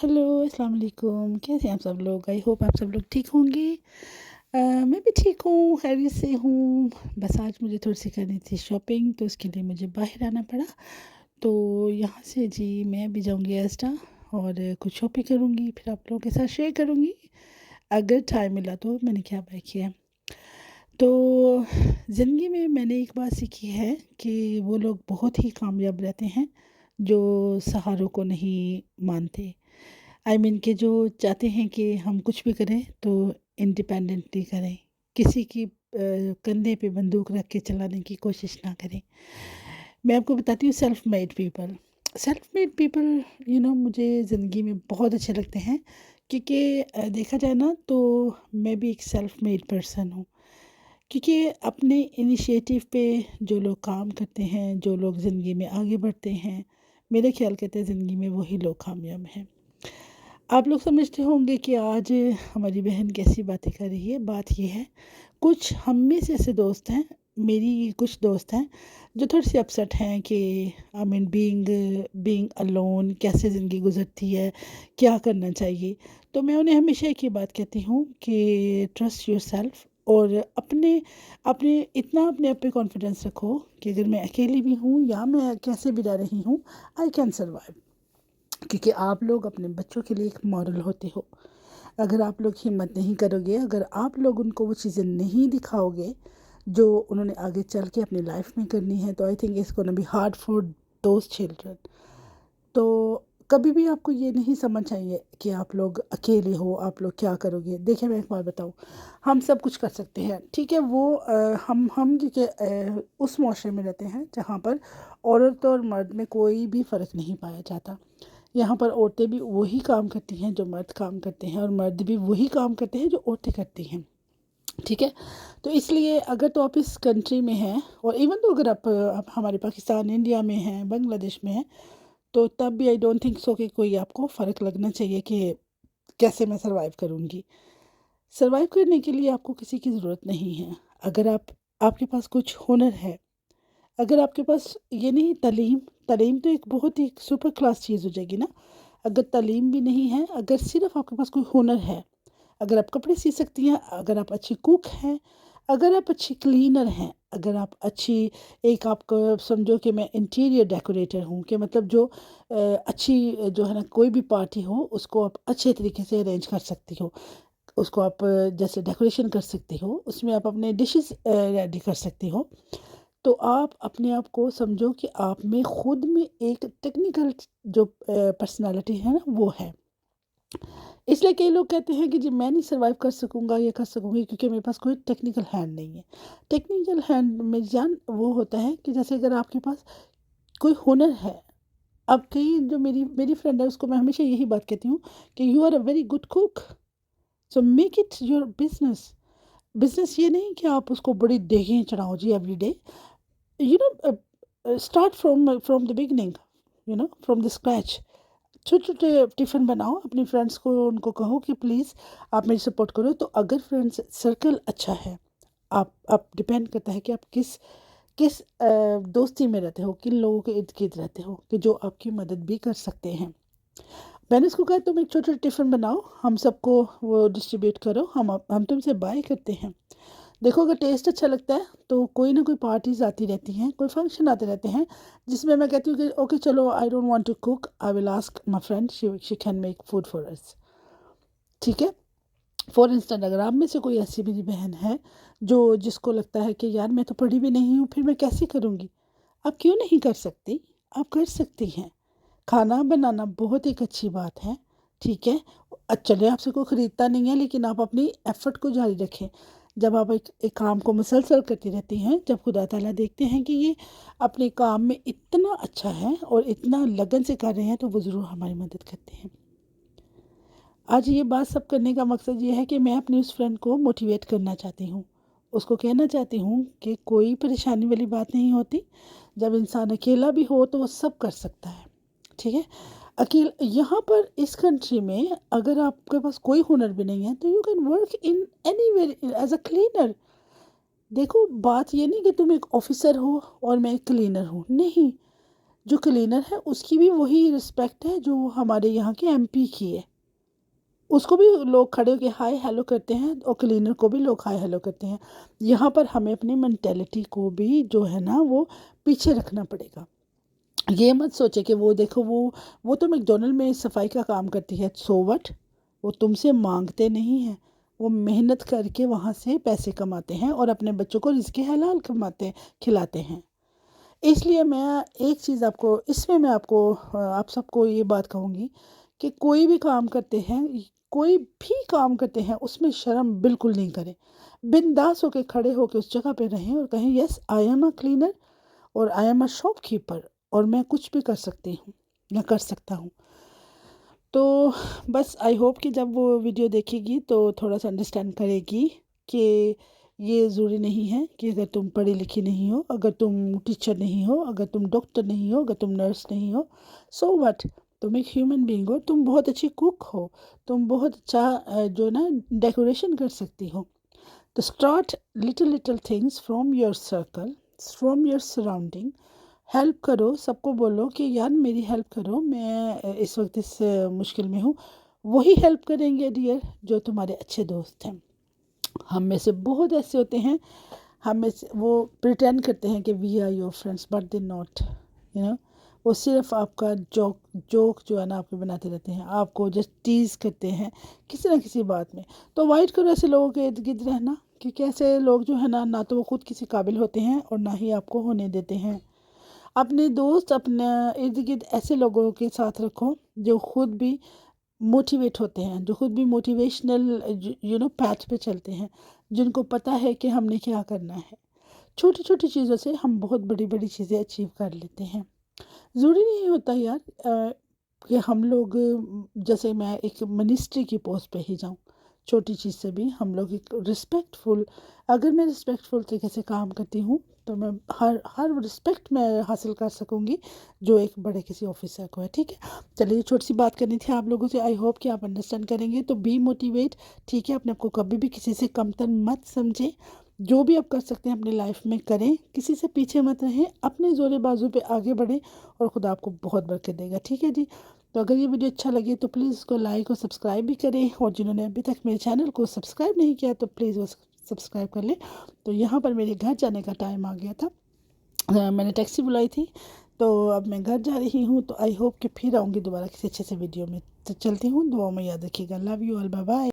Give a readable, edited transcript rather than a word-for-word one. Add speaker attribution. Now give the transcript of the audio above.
Speaker 1: Hello, अस्सलाम वालेकुम। कैसे हैं आप सब लोग? आई होप आप सब लोग ठीक होंगे। मैं भी ठीक हूँ, खैरियत से हूँ। बस आज मुझे थोड़ी-सी करनी थी शॉपिंग, तो उसके लिए मुझे बाहर आना पड़ा। तो यहाँ से जी मैं भी जाऊँगी एस्टा और कुछ शॉपिंग करूँगी, फिर आप लोगों के साथ शेयर करूँगी, अगर टाइम मिला तो मैंने क्या बाय किया है। तो ज़िंदगी में मैंने एक बात सीखी है कि वो लोग बहुत ही कामयाब रहते हैं, जो सहारों को नहीं मानते। कि जो चाहते हैं कि हम कुछ भी करें तो इंडिपेंडेंटली करें, किसी की कंधे पे बंदूक रख के चलाने की कोशिश ना करें। मैं आपको बताती हूँ सेल्फ मेड पीपल मुझे ज़िंदगी में बहुत अच्छे लगते हैं, क्योंकि देखा जाए ना तो मैं भी एक सेल्फ मेड पर्सन हूँ। क्योंकि अपने इनिशिएटिव पे जो लोग काम करते हैं, जो लोग ज़िंदगी में आगे बढ़ते हैं, मेरा ख्याल कहते हैं ज़िंदगी में वही लोग कामयाब हैं। आप लोग समझते होंगे कि आज हमारी बहन कैसी बातें कर रही है। बात ये है, कुछ हम में से ऐसे दोस्त हैं, मेरी कुछ दोस्त हैं जो थोड़ी सी अपसेट हैं कि बीइंग बीइंग अलोन कैसे ज़िंदगी गुजरती है, क्या करना चाहिए। तो मैं उन्हें हमेशा एक ही बात कहती हूँ कि ट्रस्ट योरसेल्फ, और अपने अपने इतना अपने आप पे कॉन्फिडेंस रखो कि अगर मैं अकेली भी हूँ या मैं कैसे भी रह रही हूँ, आई कैन सर्वाइव। क्योंकि आप लोग अपने बच्चों के लिए एक मॉडल होते हो। अगर आप लोग हिम्मत नहीं करोगे, अगर आप लोग उनको वो चीज़ें नहीं दिखाओगे जो उन्होंने आगे चल के अपनी लाइफ में करनी है, तो I think it's gonna be hard for those children. तो कभी भी आपको ये नहीं समझ चाहिए कि आप लोग अकेले हो, आप लोग क्या करोगे। देखिए मैं एक बात बताऊँ, हम सब कुछ कर सकते हैं, ठीक है। वो हम क्योंकि उस मुआशरे में रहते हैं जहाँ पर औरत और मर्द में कोई भी फ़र्क नहीं पाया जाता। यहाँ पर औरतें भी वही काम करती हैं जो मर्द काम करते हैं, और मर्द भी वही काम करते हैं जो औरतें करती हैं, ठीक है। तो इसलिए अगर तो आप इस कंट्री में हैं, और इवन तो अगर आप हमारे पाकिस्तान इंडिया में हैं, बांग्लादेश में हैं, तो तब भी आई डोंट थिंक सो कि कोई आपको फ़र्क लगना चाहिए कि कैसे मैं सर्वाइव करूँगी। सर्वाइव करने के लिए आपको किसी की ज़रूरत नहीं है। अगर आपके पास कुछ हुनर है, अगर आपके पास ये नहीं, तालीम तालीम तो एक बहुत ही सुपर क्लास चीज़ हो जाएगी ना। अगर तालीम भी नहीं है, अगर सिर्फ आपके पास कोई हुनर है, अगर आप कपड़े सी सकती हैं, अगर आप अच्छी कुक हैं, अगर आप अच्छी क्लीनर हैं, अगर आप अच्छी, एक आपको समझो कि मैं इंटीरियर डेकोरेटर हूँ, कि मतलब जो अच्छी जो है ना, कोई भी पार्टी हो उसको आप अच्छे तरीके से अरेंज कर सकती हो, उसको आप जैसे डेकोरेशन कर सकती हो, उसमें आप अपने डिशेस रेडी कर सकती हो। तो आप अपने आप को समझो कि आप में खुद में एक टेक्निकल जो पर्सनालिटी है ना, वो है। इसलिए कई लोग कहते हैं कि जी मैं नहीं सर्वाइव कर सकूंगा या कर सकूंगी, क्योंकि मेरे पास कोई टेक्निकल हैंड नहीं है। टेक्निकल हैंड में जान वो होता है कि जैसे अगर आपके पास कोई हुनर है। अब कई जो मेरी मेरी फ्रेंड है, उसको मैं हमेशा यही बात कहती हूँ कि you are a very good cook, so make it your business. Business ये नहीं कि आप उसको बड़ी देखें चढ़ाओ जी every day, you know, start from the beginning, from the scratch. छोटे छोटे टिफ़िन बनाओ, अपनी फ्रेंड्स को उनको कहो कि प्लीज़ आप मेरी सपोर्ट करो। तो अगर फ्रेंड्स सर्कल अच्छा है, आप डिपेंड करता है कि आप किस किस दोस्ती में रहते हो, किन लोगों के इर्द गिर्द रहते हो कि जो आपकी मदद भी कर सकते हैं। मैंने उसको कहा तुम एक छोटे छोटे टिफ़िन बनाओ, हम सबको वो डिस्ट्रीब्यूट करो, हम तुमसे बाय करते हैं। देखो अगर टेस्ट अच्छा लगता है तो कोई ना कोई पार्टीज़ आती रहती हैं, कोई फंक्शन आते रहते हैं, जिसमें मैं कहती हूँ कि ओके चलो, I don't want to cook, I will ask my friend, she can make food for us, ठीक है। फॉर इंस्टेंट अगर आप में से कोई ऐसी मेरी बहन है जो जिसको लगता है कि यार मैं तो पढ़ी भी नहीं हूँ, फिर मैं कैसे करूँगी, आप क्यों नहीं कर सकती? आप कर सकती हैं। खाना बनाना बहुत एक अच्छी बात है, ठीक है। चलिए आपसे कोई ख़रीदता नहीं है, लेकिन आप अपनी एफ़र्ट को जारी रखें। जब आप एक काम को मुसलसल करती रहती हैं, जब खुदा ताला देखते हैं कि ये अपने काम में इतना अच्छा है और इतना लगन से कर रहे हैं, तो वो ज़रूर हमारी मदद करते हैं। आज ये बात सब करने का मकसद ये है कि मैं अपनी उस फ्रेंड को मोटिवेट करना चाहती हूँ। उसको कहना चाहती हूँ कि कोई परेशानी वाली बात नहीं होती। जब इंसान अकेला भी हो तो वो सब कर सकता है, ठीक है। यहाँ पर इस कंट्री में अगर आपके पास कोई हुनर भी नहीं है, तो you can work in anywhere as a cleaner. देखो बात ये नहीं कि तुम एक ऑफिसर हो और मैं एक क्लीनर हूँ, नहीं। جو کلینر ہے اس کی بھی وہی رسپیکٹ ہے جو ہمارے یہاں کے ایم پی کی ہے. اس کو بھی لوگ کھڑے ہو کے ہائی ہیلو کرتے ہیں اور کلینر کو بھی لوگ ہائی ہیلو کرتے ہیں. یہاں پر ہمیں اپنی مینٹیلٹی کو بھی جو ہے نا وہ پیچھے رکھنا پڑے گا. یہ مت سوچے کہ وہ دیکھو وہ تو میک ڈونلڈ میں صفائی کا کام کرتی ہے، سو وٹ، وہ تم سے مانگتے نہیں ہیں، وہ محنت کر کے وہاں سے پیسے کماتے ہیں اور اپنے بچوں کو رزق حلال کماتے کھلاتے ہیں. اس لیے میں ایک چیز آپ کو آپ سب کو یہ بات کہوں گی کہ کوئی بھی کام کرتے ہیں، کوئی بھی کام کرتے ہیں اس میں شرم بالکل نہیں کریں. بنداس ہو کے کھڑے ہو کے اس جگہ پہ رہیں اور کہیں یس آئی ایم اے کلینر اور I am a shop keeper اور میں کچھ بھی کر سکتی ہوں یا کر سکتا ہوں. تو بس آئی ہوپ کہ جب وہ ویڈیو دیکھے گی تو تھوڑا سا انڈرسٹینڈ کرے گی کہ یہ ضروری نہیں ہے کہ اگر تم پڑھی لکھی نہیں ہو، اگر تم ٹیچر نہیں ہو، اگر تم ڈاکٹر نہیں ہو، اگر تم نرس نہیں ہو، سو وٹ، تم ایک ہیومن بینگ ہو، تم بہت اچھی کوک ہو، تم بہت اچھا جو نا ڈیکوریشن کر سکتی ہو. تو start little things from your circle, from your surrounding. Help کرو، سب کو بولو کہ یار میری ہیلپ کرو، میں اس وقت اس مشکل میں ہوں. وہی ہیلپ کریں گے ڈیئر جو تمہارے اچھے دوست ہیں. ہم میں سے بہت ایسے ہوتے ہیں، ہم میں سے وہ پریٹینڈ کرتے ہیں کہ we are your friends but they not, وہ صرف آپ کا جوک جو ہے نا آپ کو بناتے رہتے ہیں، آپ کو جسٹ ٹیز کرتے ہیں کسی نہ کسی بات میں. تو اوائڈ کرو ایسے لوگوں کے ارد گرد رہنا، کیونکہ ایسے لوگ جو ہے نا نہ تو وہ خود کسی قابل ہوتے ہیں اور نہ ہی آپ کو ہونے دیتے ہیں. اپنے دوست اپنے ارد گرد ایسے لوگوں کے ساتھ رکھو جو خود بھی موٹیویٹ ہوتے ہیں، جو خود بھی موٹیویشنل پیتھ پہ چلتے ہیں، جن کو پتہ ہے کہ ہم نے کیا کرنا ہے. چھوٹی چھوٹی چیزوں سے ہم بہت بڑی بڑی چیزیں اچیو کر لیتے ہیں. ضروری نہیں ہوتا یار کہ ہم لوگ جیسے میں ایک منسٹری کی پوسٹ پہ ہی جاؤں. چھوٹی چیز سے بھی ہم لوگ ایک اگر میں رسپیکٹفل طریقے سے کام کرتی ہوں تو میں ہر رسپیکٹ میں حاصل کر سکوں گی جو ایک بڑے کسی آفیسر کو ہے. ٹھیک ہے، چلیے یہ چھوٹی سی بات کرنی تھی آپ لوگوں سے. آئی ہوپ کہ آپ انڈرسٹینڈ کریں گے. تو بی موٹیویٹ، ٹھیک ہے، اپنے آپ کو کبھی بھی کسی سے کمتر مت سمجھیں. جو بھی آپ کر سکتے ہیں اپنی لائف میں کریں، کسی سے پیچھے مت رہیں، اپنے زور بازو پہ آگے بڑھیں اور خدا آپ کو بہت برکت دے گا. ٹھیک ہے جی. تو اگر یہ ویڈیو اچھا لگے تو پلیز اس کو لائک اور سبسکرائب بھی کریں، اور جنہوں نے ابھی تک میرے چینل کو سبسکرائب نہیں کیا تو پلیز وہ سبسکرائب کر لیں. تو یہاں پر میرے گھر جانے کا ٹائم آ گیا تھا، میں نے ٹیکسی بلائی تھی، تو اب میں گھر جا رہی ہوں. تو آئی ہوپ کہ پھر آؤں گی دوبارہ کسی اچھے سے ویڈیو میں. تو چلتی ہوں، دعاؤں میں یاد رکھیے گا. Love you all, bye bye.